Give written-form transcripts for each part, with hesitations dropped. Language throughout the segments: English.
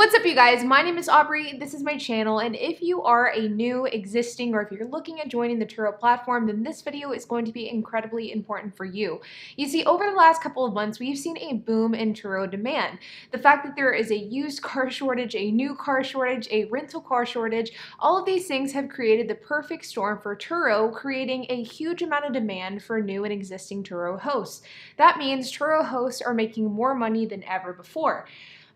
What's up, you guys? My name is Aubrey, this is my channel, and if you are a new, existing, or if you're looking at joining the Turo platform, then this video is going to be incredibly important for you. You see, over the last couple of months, we've seen a boom in Turo demand. The fact that there is a used car shortage, a new car shortage, a rental car shortage, all of these things have created the perfect storm for Turo, creating a huge amount of demand for new and existing Turo hosts. That means Turo hosts are making more money than ever before.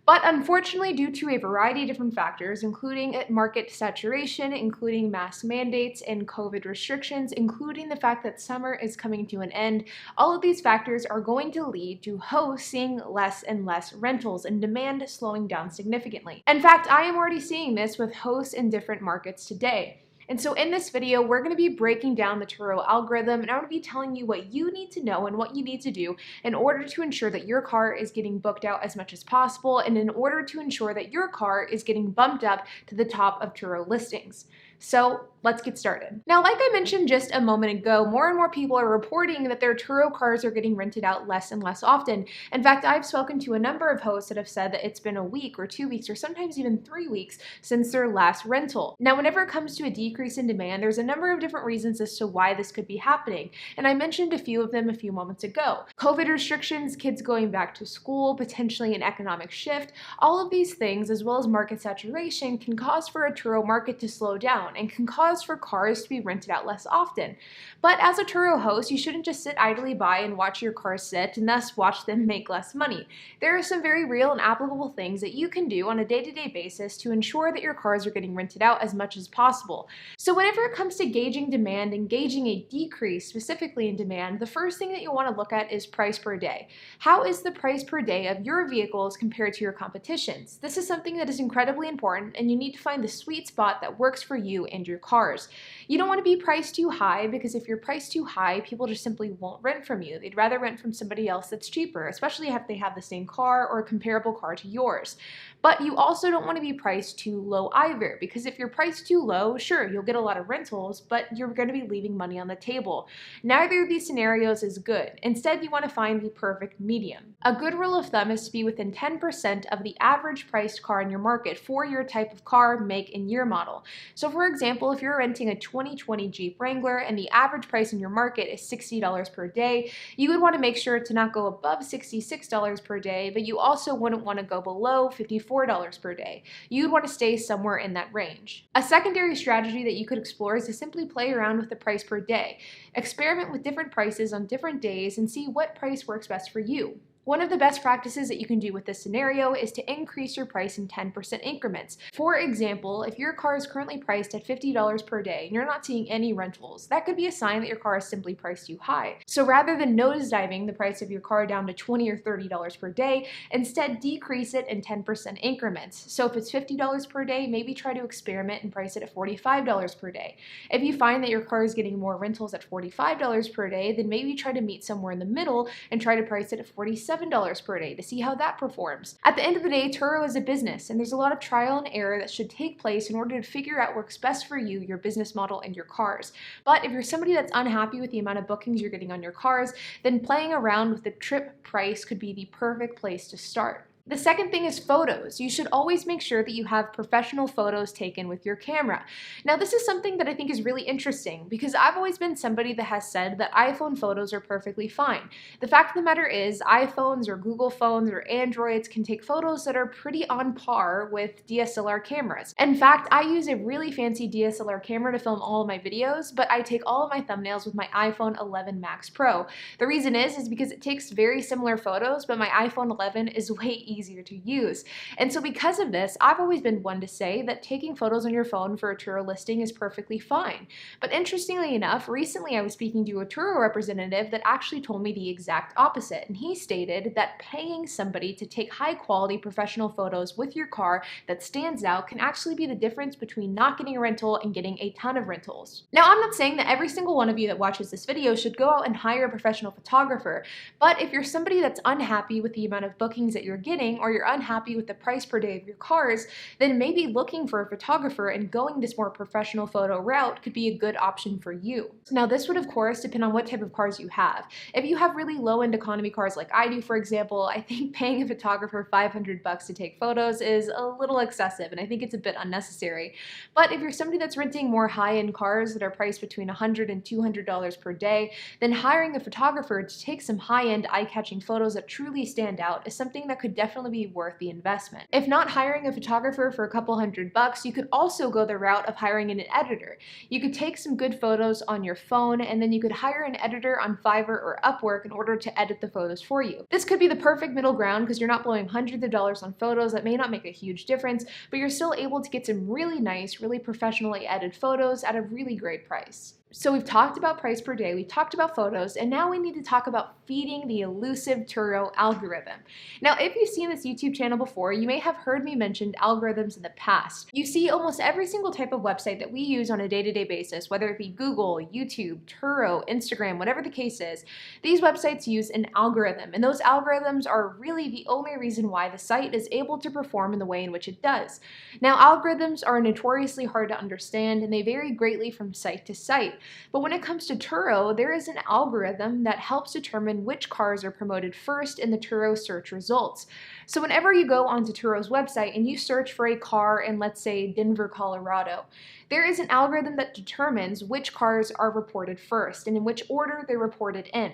But unfortunately, due to a variety of different factors, including market saturation, including mask mandates and COVID restrictions, including the fact that summer is coming to an end, all of these factors are going to lead to hosts seeing less and less rentals and demand slowing down significantly. In fact, I am already seeing this with hosts in different markets today. And so in this video, we're going to be breaking down the Turo algorithm, and I'm going to be telling you what you need to know and what you need to do in order to ensure that your car is getting booked out as much as possible, and in order to ensure that your car is getting bumped up to the top of Turo listings. So let's get started. Now, like I mentioned just a moment ago, more and more people are reporting that their Turo cars are getting rented out less and less often. In fact, I've spoken to a number of hosts that have said that it's been a week or 2 weeks or sometimes even 3 weeks since their last rental. Now, whenever it comes to a decrease in demand, there's a number of different reasons as to why this could be happening. And I mentioned a few of them a few moments ago. COVID restrictions, kids going back to school, potentially an economic shift, all of these things, as well as market saturation, can cause for a Turo market to slow down and can cause for cars to be rented out less often. But as a Turo host, you shouldn't just sit idly by and watch your cars sit and thus watch them make less money. There are some very real and applicable things that you can do on a day-to-day basis to ensure that your cars are getting rented out as much as possible. So whenever it comes to gauging demand and gauging a decrease specifically in demand, the first thing that you want to look at is price per day. How is the price per day of your vehicles compared to your competition's? This is something that is incredibly important, and you need to find the sweet spot that works for you and your cars. You don't want to be priced too high, because if you're priced too high, people just simply won't rent from you. They'd rather rent from somebody else that's cheaper, especially if they have the same car or a comparable car to yours. But you also don't want to be priced too low either, because if you're priced too low, sure, you'll get a lot of rentals, but you're going to be leaving money on the table. Neither of these scenarios is good. Instead, you want to find the perfect medium. A good rule of thumb is to be within 10% of the average priced car in your market for your type of car, make, and year model. So for example, if you're renting a 2020 Jeep Wrangler and the average price in your market is $60 per day, you would want to make sure to not go above $66 per day, but you also wouldn't want to go below $54 per day. You'd want to stay somewhere in that range. A secondary strategy that you could explore is to simply play around with the price per day. Experiment with different prices on different days and see what price works best for you. One of the best practices that you can do with this scenario is to increase your price in 10% increments. For example, if your car is currently priced at $50 per day and you're not seeing any rentals, that could be a sign that your car is simply priced too high. So rather than nosediving the price of your car down to $20 or $30 per day, instead decrease it in 10% increments. So if it's $50 per day, maybe try to experiment and price it at $45 per day. If you find that your car is getting more rentals at $45 per day, then maybe try to meet somewhere in the middle and try to price it at $47 per day to see how that performs. At the end of the day, Turo is a business, and there's a lot of trial and error that should take place in order to figure out what works best for you, your business model, and your cars. But if you're somebody that's unhappy with the amount of bookings you're getting on your cars, then playing around with the trip price could be the perfect place to start. The second thing is photos. You should always make sure that you have professional photos taken with your camera. Now, this is something that I think is really interesting, because I've always been somebody that has said that iPhone photos are perfectly fine. The fact of the matter is, iPhones or Google phones or Androids can take photos that are pretty on par with DSLR cameras. In fact, I use a really fancy DSLR camera to film all of my videos, but I take all of my thumbnails with my iPhone 11 Max Pro. The reason is because it takes very similar photos, but my iPhone 11 is way easier to use. And so because of this, I've always been one to say that taking photos on your phone for a Turo listing is perfectly fine. But interestingly enough, recently I was speaking to a Turo representative that actually told me the exact opposite. And he stated that paying somebody to take high quality professional photos with your car that stands out can actually be the difference between not getting a rental and getting a ton of rentals. Now, I'm not saying that every single one of you that watches this video should go out and hire a professional photographer, but if you're somebody that's unhappy with the amount of bookings that you're getting, beginning or you're unhappy with the price per day of your cars, then maybe looking for a photographer and going this more professional photo route could be a good option for you. Now, this would of course depend on what type of cars you have. If you have really low-end economy cars like I do, for example, I think paying a photographer $500 to take photos is a little excessive, and I think it's a bit unnecessary. But if you're somebody that's renting more high-end cars that are priced between $100 and $200 per day, then hiring a photographer to take some high-end, eye-catching photos that truly stand out is something that could definitely be worth the investment. If not hiring a photographer for a couple $100, you could also go the route of hiring an editor. You could take some good photos on your phone, and then you could hire an editor on Fiverr or Upwork in order to edit the photos for you. This could be the perfect middle ground because you're not blowing hundreds of dollars on photos that may not make a huge difference, but you're still able to get some really nice, really professionally edited photos at a really great price. So we've talked about price per day, we've talked about photos, and now we need to talk about feeding the elusive Turo algorithm. Now, if you've seen this YouTube channel before, you may have heard me mention algorithms in the past. You see almost every single type of website that we use on a day-to-day basis, whether it be Google, YouTube, Turo, Instagram, whatever the case is, these websites use an algorithm, and those algorithms are really the only reason why the site is able to perform in the way in which it does. Now, algorithms are notoriously hard to understand, and they vary greatly from site to site. But when it comes to Turo, there is an algorithm that helps determine which cars are promoted first in the Turo search results. So whenever you go onto Turo's website and you search for a car in, let's say, Denver, Colorado, there is an algorithm that determines which cars are reported first and in which order they're reported in.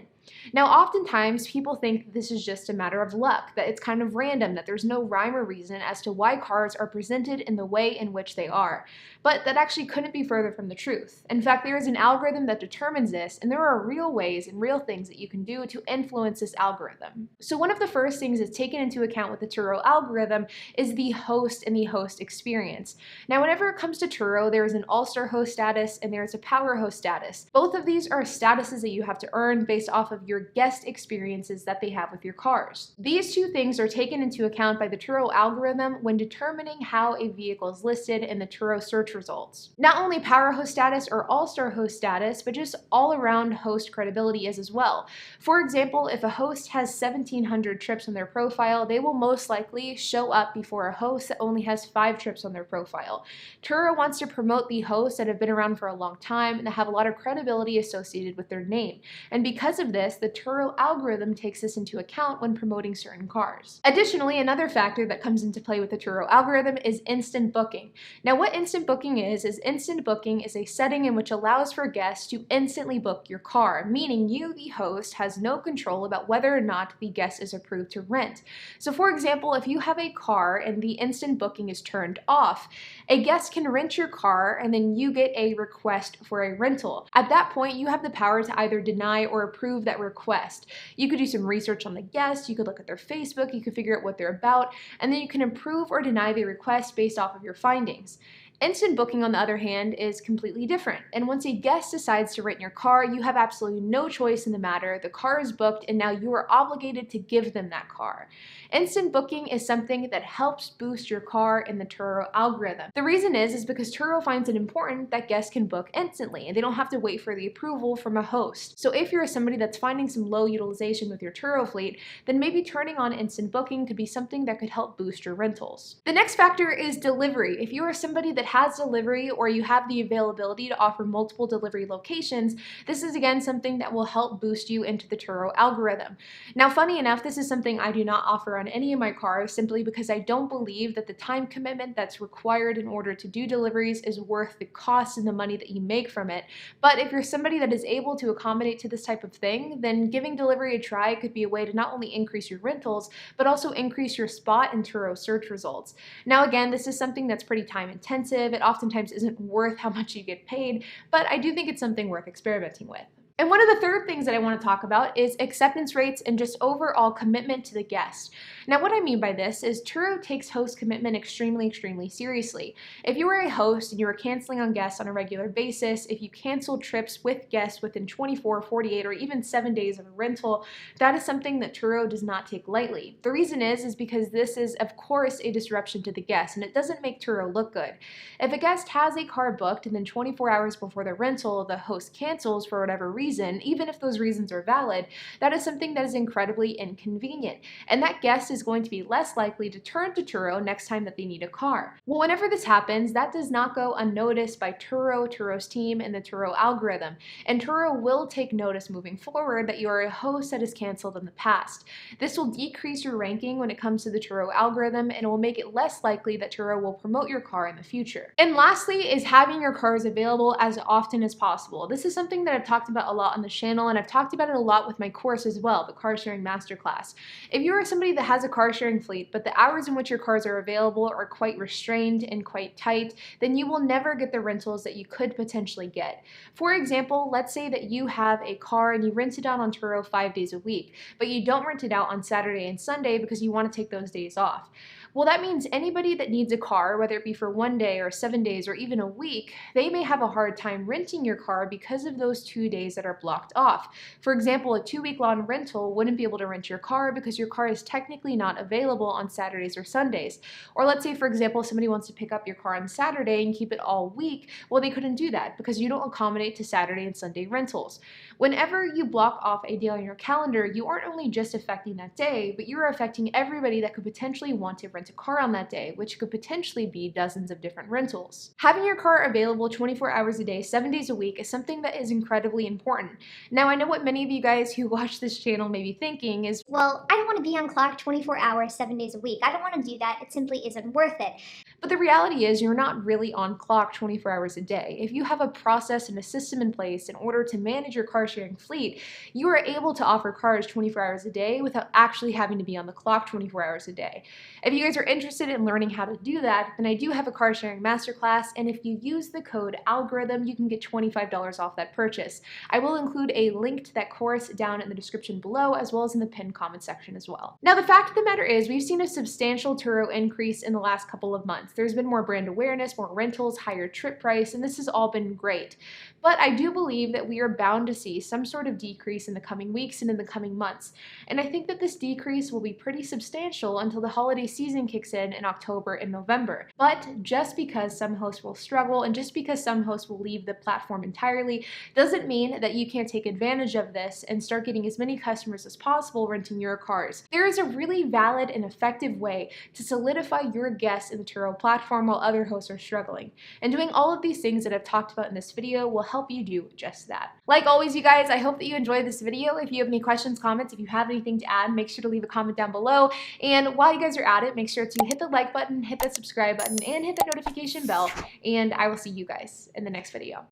Now, oftentimes people think this is just a matter of luck, that it's kind of random, that there's no rhyme or reason as to why cars are presented in the way in which they are. But that actually couldn't be further from the truth. In fact, there is an algorithm that determines this, and there are real ways and real things that you can do to influence this algorithm. So one of the first things that's taken into account with the Turo algorithm is the host and the host experience. Now, whenever it comes to Turo, there is an all-star host status and there is a power host status. Both of these are statuses that you have to earn based off of your guest experiences that they have with your cars. These two things are taken into account by the Turo algorithm when determining how a vehicle is listed in the Turo search results. Not only power host status or all-star host status, but just all-around host credibility is as well. For example, if a host has 1,700 trips on their profile, they will most likely show up before a host that only has 5 trips on their profile. Turo wants to promote the hosts that have been around for a long time and that have a lot of credibility associated with their name. And because of this, the Turo algorithm takes this into account when promoting certain cars. Additionally, another factor that comes into play with the Turo algorithm is instant booking. Now, what instant booking is instant booking is a setting in which allows for guests to instantly book your car, meaning you, the host, has no control about whether or not the guest is approved to rent. So for example, if you have a car and the instant booking is turned off, a guest can rent your car and then you get a request for a rental. At that point, you have the power to either deny or approve that request. You could do some research on the guest, you could look at their Facebook, you could figure out what they're about, and then you can approve or deny the request based off of your findings. Instant booking, on the other hand, is completely different. And once a guest decides to rent your car, you have absolutely no choice in the matter. The car is booked, and now you are obligated to give them that car. Instant booking is something that helps boost your car in the Turo algorithm. The reason is because Turo finds it important that guests can book instantly, and they don't have to wait for the approval from a host. So if you're somebody that's finding some low utilization with your Turo fleet, then maybe turning on instant booking could be something that could help boost your rentals. The next factor is delivery. If you are somebody that has delivery or you have the availability to offer multiple delivery locations, this is again something that will help boost you into the Turo algorithm. Now, funny enough, this is something I do not offer on any of my cars simply because I don't believe that the time commitment that's required in order to do deliveries is worth the cost and the money that you make from it. But if you're somebody that is able to accommodate to this type of thing, then giving delivery a try could be a way to not only increase your rentals, but also increase your spot in Turo search results. Now, again, this is something that's pretty time intensive. It oftentimes isn't worth how much you get paid, but I do think it's something worth experimenting with. And one of the third things that I want to talk about is acceptance rates and just overall commitment to the guest. Now, what I mean by this is Turo takes host commitment extremely seriously. If you were a host and you were canceling on guests on a regular basis, if you canceled trips with guests within 24, 48, or even 7 days of a rental, that is something that Turo does not take lightly. The reason is because this is, of course, a disruption to the guest, and it doesn't make Turo look good. If a guest has a car booked and then 24 hours before the rental, the host cancels for whatever reason, reason, even if those reasons are valid, that is something that is incredibly inconvenient. And that guest is going to be less likely to turn to Turo next time that they need a car. Well, whenever this happens, that does not go unnoticed by Turo, Turo's team, and the Turo algorithm. And Turo will take notice moving forward that you are a host that is canceled in the past. This will decrease your ranking when it comes to the Turo algorithm, and it will make it less likely that Turo will promote your car in the future. And lastly is having your cars available as often as possible. This is something that I've talked about a lot on the channel, and I've talked about it a lot with my course as well, the Car Sharing Masterclass. If you are somebody that has a car sharing fleet, but the hours in which your cars are available are quite restrained and quite tight, then you will never get the rentals that you could potentially get. For example, let's say that you have a car and you rent it out on Turo 5 days a week, but you don't rent it out on Saturday and Sunday because you want to take those days off. Well, that means anybody that needs a car, whether it be for 1 day or 7 days or even a week, they may have a hard time renting your car because of those 2 days that are blocked off. For example, a 2-week-long rental wouldn't be able to rent your car because your car is technically not available on Saturdays or Sundays. Or let's say, for example, somebody wants to pick up your car on Saturday and keep it all week. Well, they couldn't do that because you don't accommodate to Saturday and Sunday rentals. Whenever you block off a day on your calendar, you aren't only just affecting that day, but you're affecting everybody that could potentially want to rent a car on that day, which could potentially be dozens of different rentals. Having your car available 24 hours a day, 7 days a week is something that is incredibly important. Now, I know what many of you guys who watch this channel may be thinking is, well, I don't want to be on clock 24 hours, 7 days a week. I don't want to do that. It simply isn't worth it. but the reality is you're not really on clock 24 hours a day. If you have a process and a system in place in order to manage your car sharing fleet, you are able to offer cars 24 hours a day without actually having to be on the clock 24 hours a day. If you guys are interested in learning how to do that, then I do have a car sharing masterclass, and if you use the code algorithm, you can get $25 off that purchase. I will include a link to that course down in the description below, as well as in the pinned comment section as well. Now, the fact of the matter is we've seen a substantial Turo increase in the last couple of months. There's been more brand awareness, more rentals, higher trip price, and this has all been great. But I do believe that we are bound to see some sort of decrease in the coming weeks and in the coming months. And I think that this decrease will be pretty substantial until the holiday season kicks in October and November. But just because some hosts will struggle and just because some hosts will leave the platform entirely doesn't mean that you can't take advantage of this and start getting as many customers as possible renting your cars. There is a really valid and effective way to solidify your guests in the Turo platform while other hosts are struggling. And doing all of these things that I've talked about in this video will help you do just that. Like always, you guys, I hope that you enjoyed this video. If you have any questions, comments, if you have anything to add, make sure to leave a comment down below. And while you guys are at it, make sure to hit the like button, hit the subscribe button, and hit the notification bell. And I will see you guys in the next video.